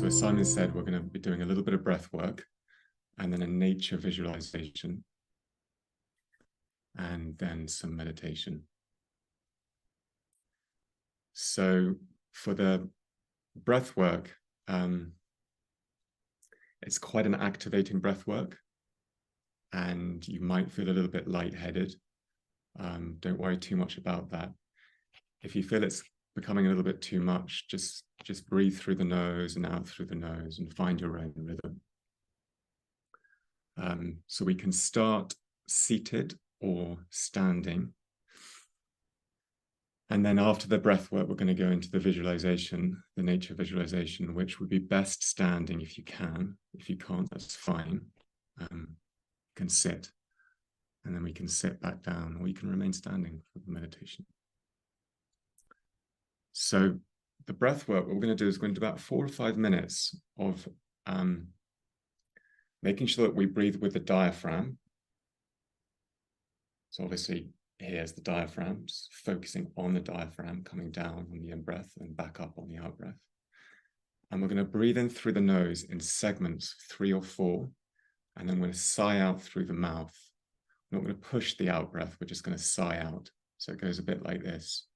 as Simon said, we're going to be doing a little bit of breath work and then a nature visualization and then some meditation. So for the breath work, it's quite an activating breath work, and you might feel a little bit lightheaded. Don't worry too much about that. If you feel it's becoming a little bit too much, just breathe through the nose and out through the nose and find your own rhythm. So we can start seated or standing. And then after the breath work, we're going to go into the visualization, the nature visualization, which would be best standing if you can. If you can't, that's fine. You can sit, and then we can sit back down, or you can remain standing for the meditation. So the breath work, what we're going to do is going to do about 4 or 5 minutes of making sure that we breathe with the diaphragm. So obviously, here's the diaphragm, just focusing on the diaphragm, coming down on the in-breath and back up on the out-breath. And we're going to breathe in through the nose in segments, 3 or 4, and then we're going to sigh out through the mouth. We're not going to push the out-breath, we're just going to sigh out. So it goes a bit like this.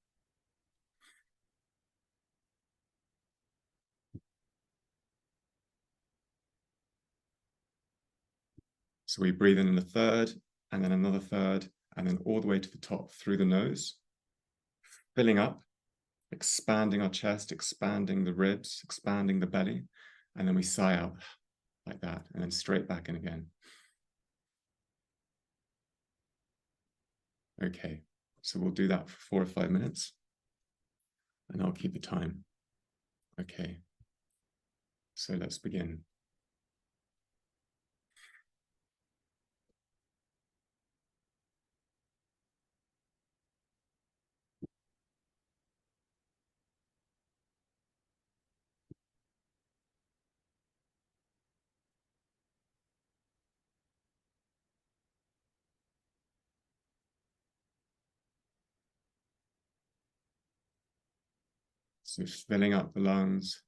So we breathe in a third, and then another third, and then all the way to the top through the nose, filling up, expanding our chest, expanding the ribs, expanding the belly, and then we sigh out like that, and then straight back in again. Okay, so we'll do that for 4 or 5 minutes, and I'll keep the time. Okay, so let's begin. So filling up the lungs,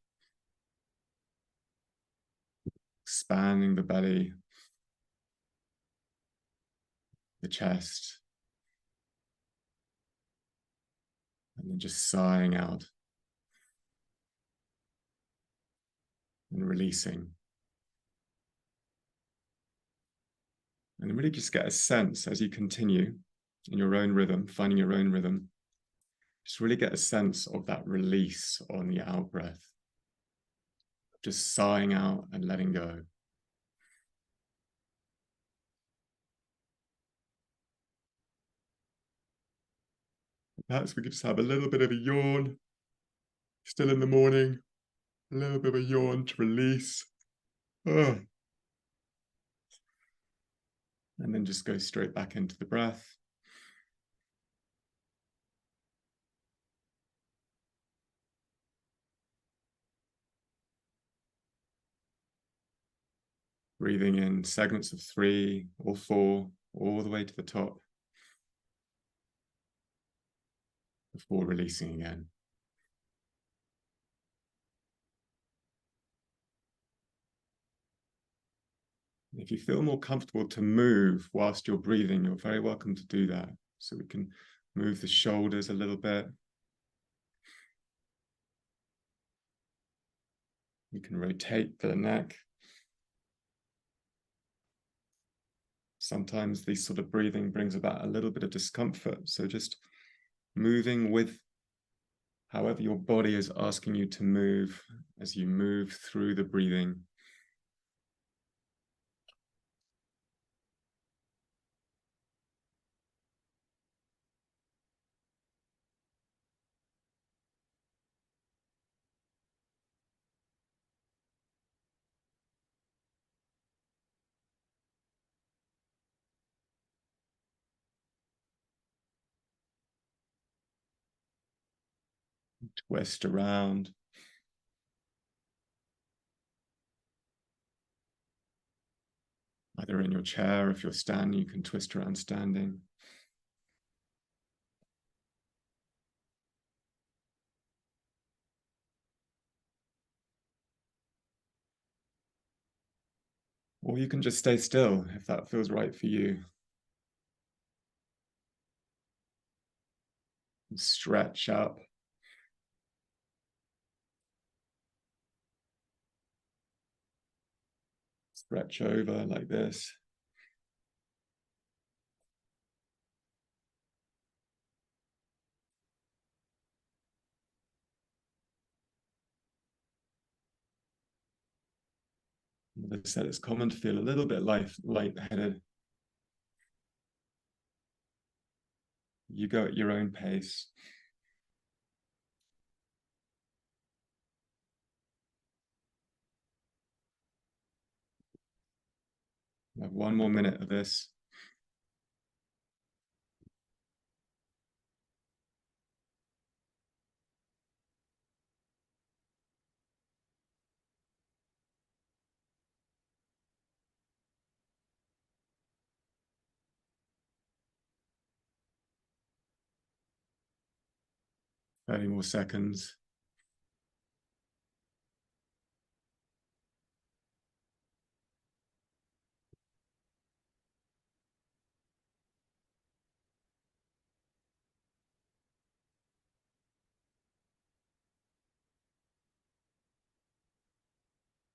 expanding the belly, the chest, and then just sighing out and releasing. And really just get a sense as you continue in your own rhythm, finding your own rhythm, just really get a sense of that release on the out breath. Just sighing out and letting go. Perhaps we could just have a little bit of a yawn, still in the morning, a little bit of a yawn to release. Oh. And then just go straight back into the breath. Breathing in segments of 3 or 4, all the way to the top, before releasing again. If you feel more comfortable to move whilst you're breathing, you're very welcome to do that. So we can move the shoulders a little bit. You can rotate the neck. Sometimes this sort of breathing brings about a little bit of discomfort. So just moving with however your body is asking you to move as you move through the breathing. Twist around. Either in your chair, if you're standing, you can twist around standing. Or you can just stay still if that feels right for you. Stretch up. Stretch over like this. As I said, it's common to feel a little bit lightheaded. You go at your own pace. We have 1 more minute of this. Thirty more seconds.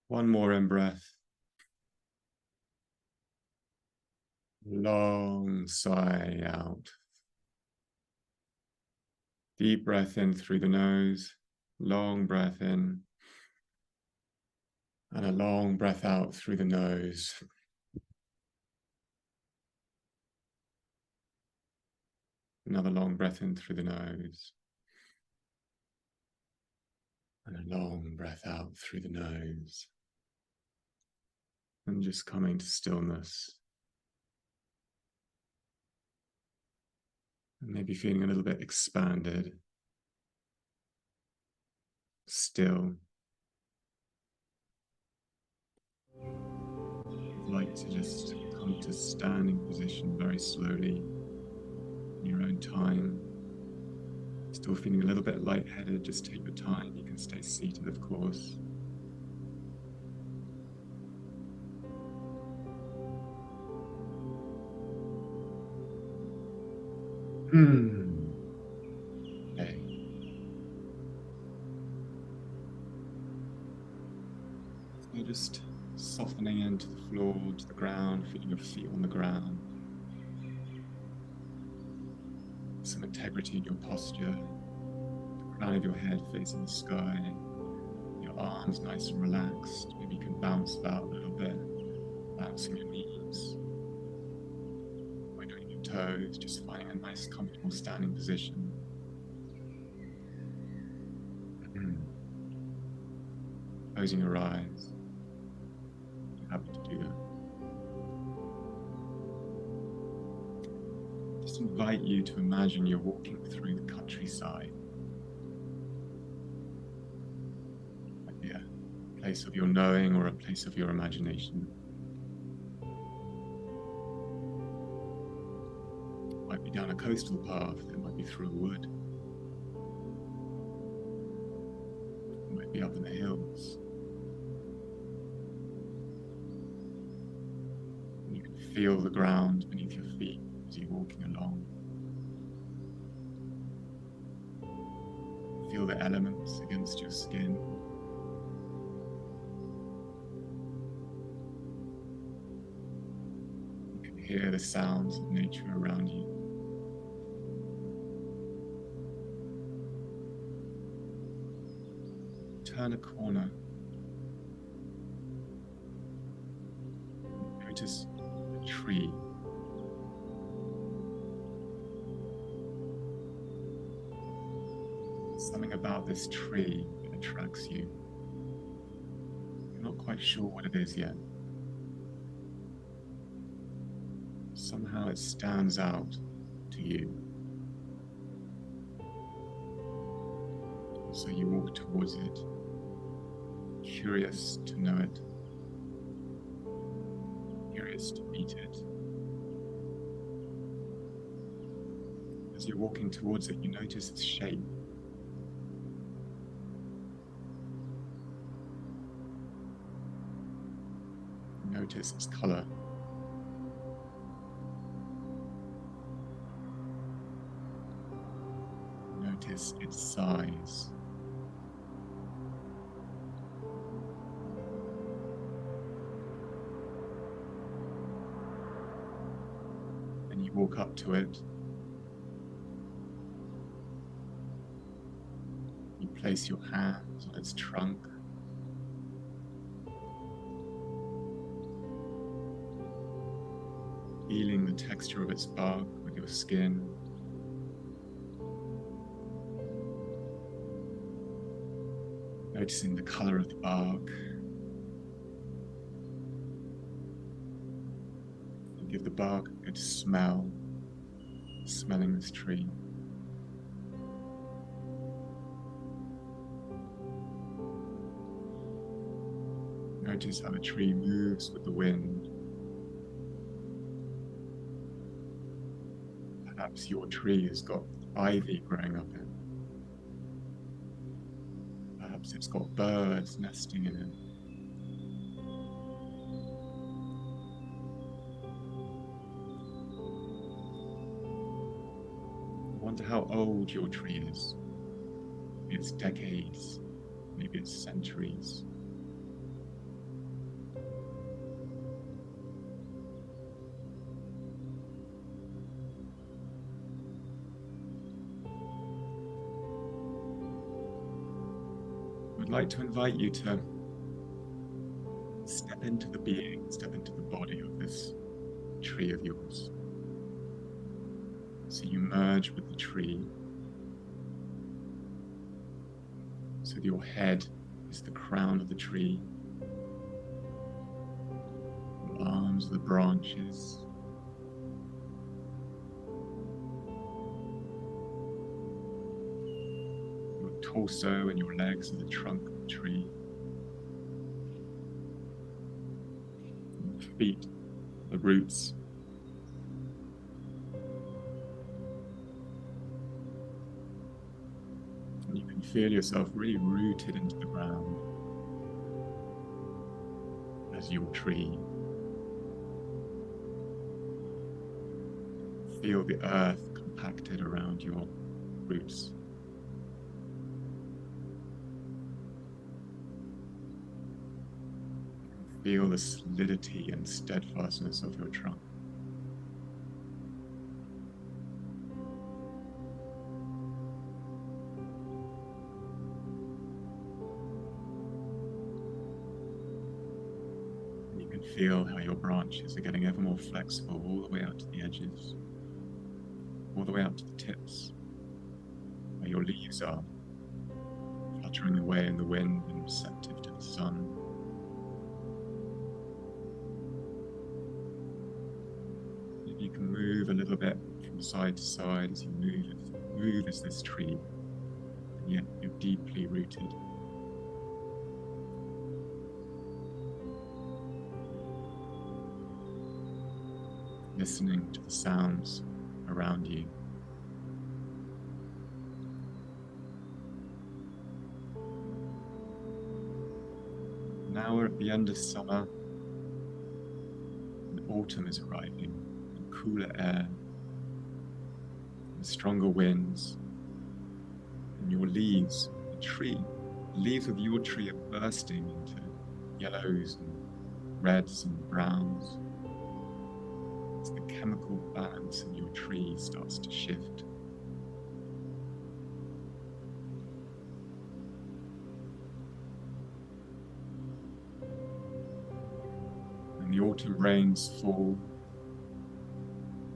One more in breath. Long sigh out. Deep breath in through the nose. Long breath in. And a long breath out through the nose. Another long breath in through the nose. And a long breath out through the nose. And just coming to stillness. And maybe feeling a little bit expanded. Still. I'd like to just come to standing position very slowly in your own time. Still feeling a little bit lightheaded, just take your time. You can stay seated, of course. Okay. So just softening into the floor, to the ground, feeling your feet on the ground. Some integrity in your posture. The crown of your head facing the sky. Your arms nice and relaxed. Maybe you can bounce about a little bit, bouncing your knees. Wiggling your toes, just finding a nice, comfortable standing position. Closing your eyes. You're happy to do that. Just invite you to imagine you're walking through the countryside. Might be a place of your knowing or a place of your imagination. It might be down a coastal path, it might be through a wood. It might be up in the hills. And you can feel the ground beneath your feet as you're walking along. Feel the elements against your skin. You can hear the sounds of nature around you. Turn a corner. Notice a tree. Something about this tree that attracts you. You're not quite sure what it is yet. Somehow it stands out to you. So you walk towards it, curious to know it, curious to meet it. As you're walking towards it, you notice its shape. Notice its color. Notice its size. And you walk up to it. You place your hands on its trunk. Feeling the texture of its bark with your skin. Noticing the color of the bark. And give the bark a good smell, smelling this tree. Notice how the tree moves with the wind. Perhaps your tree has got ivy growing up in it. Perhaps it's got birds nesting in it. I wonder how old your tree is. Maybe it's decades, maybe it's centuries. I'd like to invite you to step into the being, step into the body of this tree of yours. So you merge with the tree. So that your head is the crown of the tree. Your arms are the branches. Your torso and your legs are the trunk of the tree. Your feet, the roots. And you can feel yourself really rooted into the ground as your tree. Feel the earth compacted around your roots. Feel the solidity and steadfastness of your trunk. And you can feel how your branches are getting ever more flexible all the way out to the edges, all the way out to the tips, where your leaves are fluttering away in the wind and receptive to the sun. You can move a little bit from side to side as you move as this tree, and yet you're deeply rooted. Listening to the sounds around you. Now we're at the end of summer, and autumn is arriving. Cooler air, and stronger winds, and your leaves, the leaves of your tree are bursting into yellows and reds and browns as the chemical balance in your tree starts to shift. And the autumn rains fall,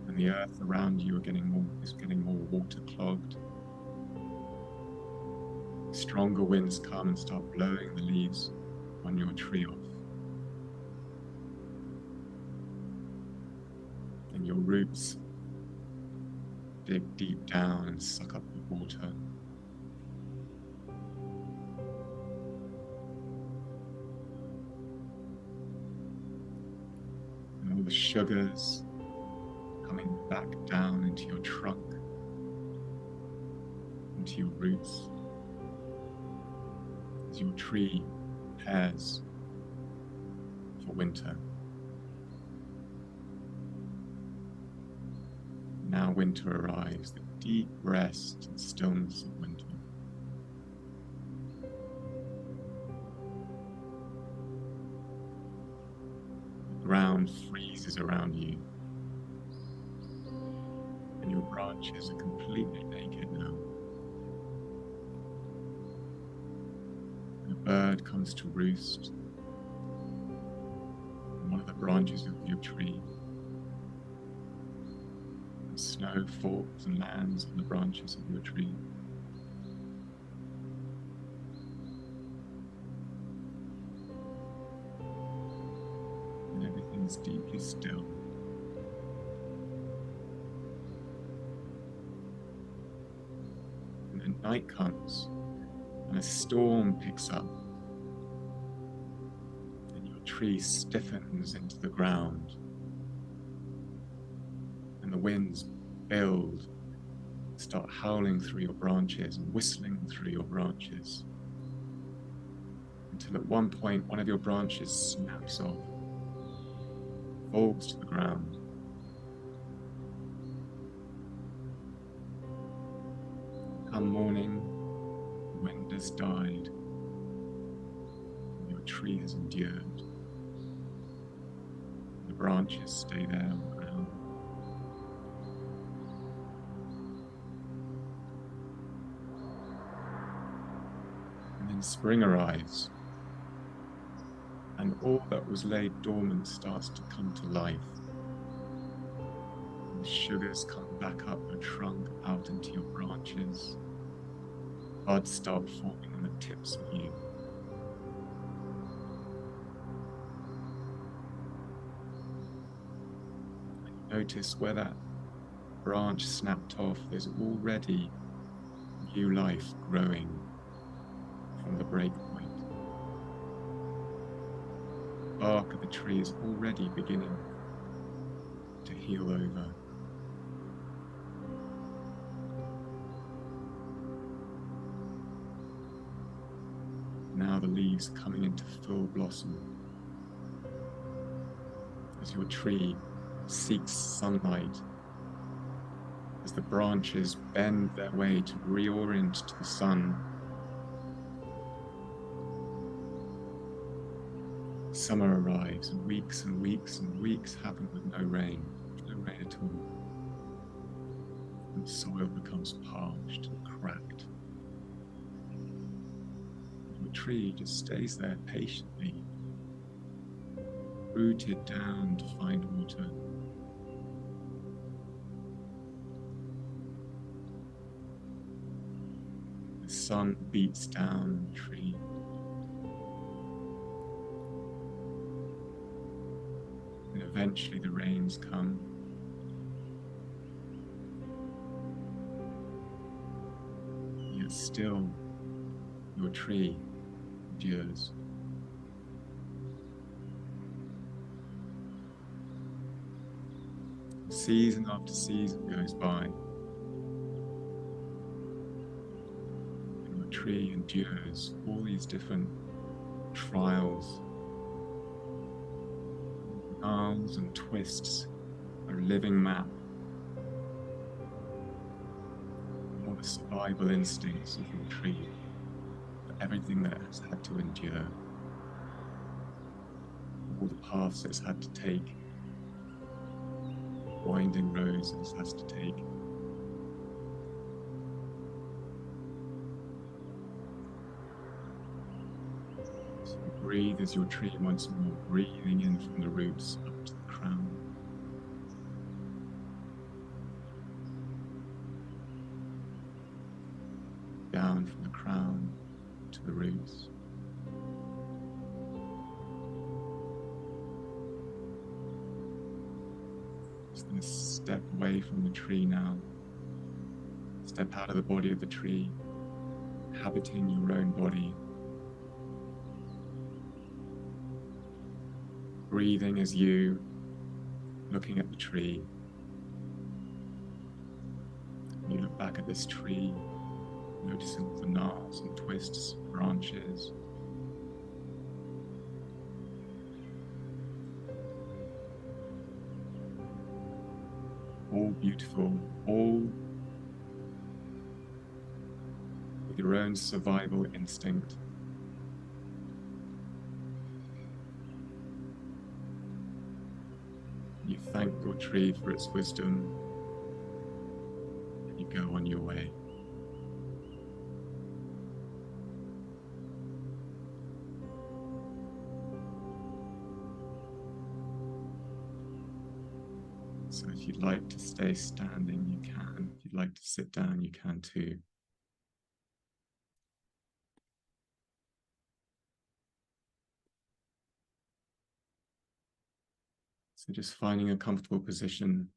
and the earth around you is getting more water clogged. Stronger winds come and start blowing the leaves on your tree off. And your roots dig deep down and suck up the water. And all the sugars coming back down into your trunk, into your roots, as your tree prepares for winter. Now winter arrives, the deep rest and stillness of winter. The ground freezes around you, and your branches are completely naked now. And a bird comes to roost on one of the branches of your tree. And snow falls and lands on the branches of your tree. And everything is deeply still. And then night comes, and a storm picks up, and your tree stiffens into the ground, and the winds build, start howling through your branches and whistling through your branches, until at one point one of your branches snaps off, falls to the ground. Come morning, the wind has died, and your tree has endured. The branches stay there on the ground. And then spring arrives, and all that was laid dormant starts to come to life. And the sugars come back up the trunk out into your branches. Buds start forming on the tips of you. And you notice where that branch snapped off, there's already new life growing from the break point. The bark of the tree is already beginning to heal over. Now the leaves are coming into full blossom as your tree seeks sunlight, as the branches bend their way to reorient to the sun. Summer arrives, and weeks and weeks and weeks happen with no rain at all. And the soil becomes parched and cracked. The tree just stays there patiently, rooted down to find water. The sun beats down on the tree. And eventually the rains come. Yet still your tree endures. Season after season goes by, and your tree endures all these different trials. Gnarls and twists, a living map, all the survival instincts of your tree, for everything that it's had to endure, all the paths it's had to take, winding roads it has to take. So breathe as your tree once more, breathing in from the roots up to the crown. Down from the crown to the roots. Just going to step away from the tree now. Step out of the body of the tree, inhabiting your own body. Breathing as you, looking at the tree. You look back at this tree, noticing all the gnarls and twists, branches. all beautiful, all with your own survival instinct. You thank your tree for its wisdom, and you go on your way. So if you'd like to stay standing, you can. If you'd like to sit down, you can too. So just finding a comfortable position.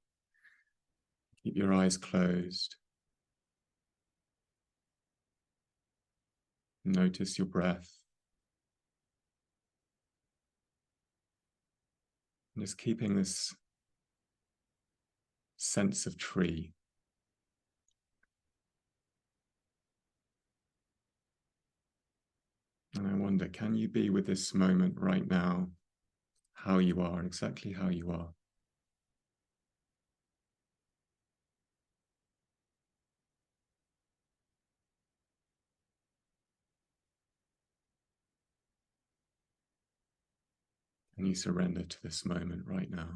Keep your eyes closed. Notice your breath. And just keeping this sense of tree. And I wonder, can you be with this moment right now, how you are, exactly how you are? Can you surrender to this moment right now?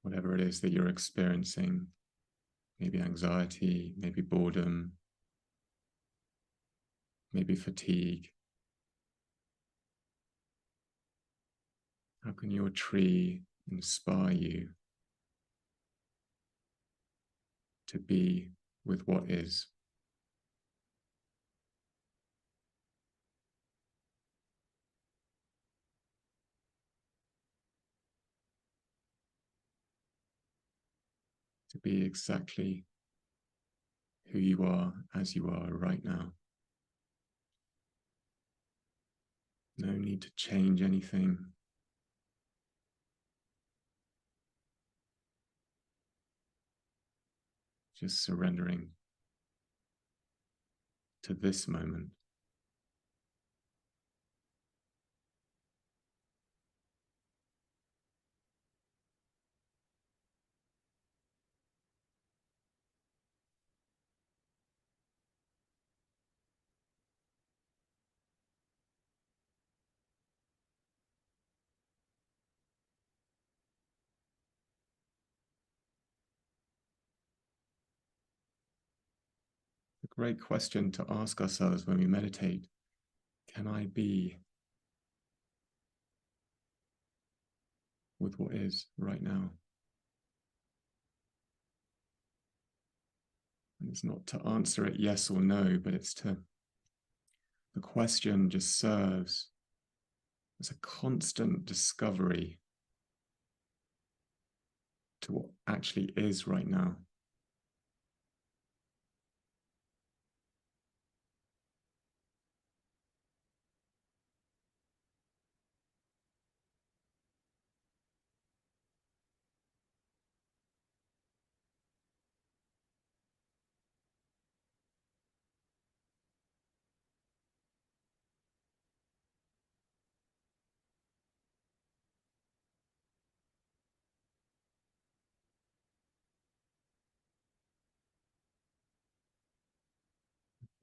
Whatever it is that you're experiencing, maybe anxiety, maybe boredom, maybe fatigue. How can your tree inspire you to be with what is? To be exactly who you are as you are right now. No need to change anything. Just surrendering to this moment. A great question to ask ourselves when we meditate. Can I be with what is right now? And it's not to answer it yes or no, but the question just serves as a constant discovery to what actually is right now.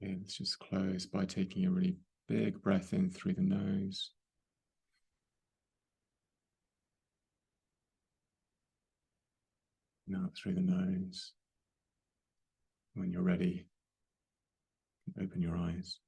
Okay, let's just close by taking a really big breath in through the nose. Now through the nose. When you're ready, open your eyes.